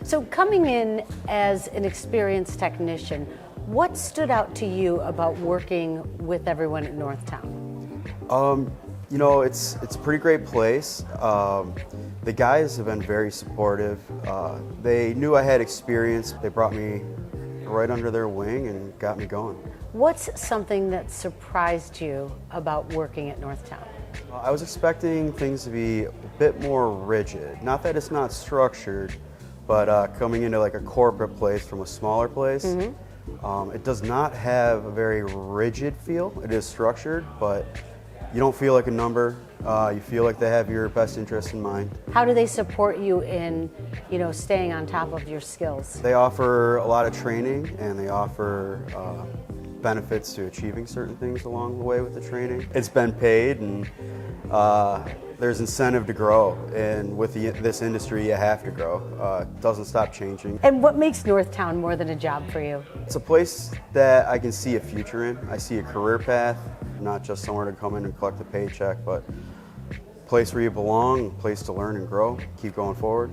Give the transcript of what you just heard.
So coming in as an experienced technician, what stood out to you about working with everyone at Northtown? You know, it's a pretty great place. The guys have been very supportive. They knew I had experience. They brought me right under their wing and got me going. What's something that surprised you about working at Northtown? I was expecting things to be a bit more rigid. Not that it's not structured, but coming into like a corporate place from a smaller place, it does not have a very rigid feel. It is structured, but you don't feel like a number. You feel like they have your best interest in mind. How do they support you in, staying on top of your skills? They offer a lot of training, and they offer benefits to achieving certain things along the way with the training. It's been paid, and there's incentive to grow, and with this industry you have to grow. It doesn't stop changing. And what makes Northtown more than a job for you? It's a place that I can see a future in. I see a career path, not just somewhere to come in and collect a paycheck, but a place where you belong, a place to learn and grow, keep going forward.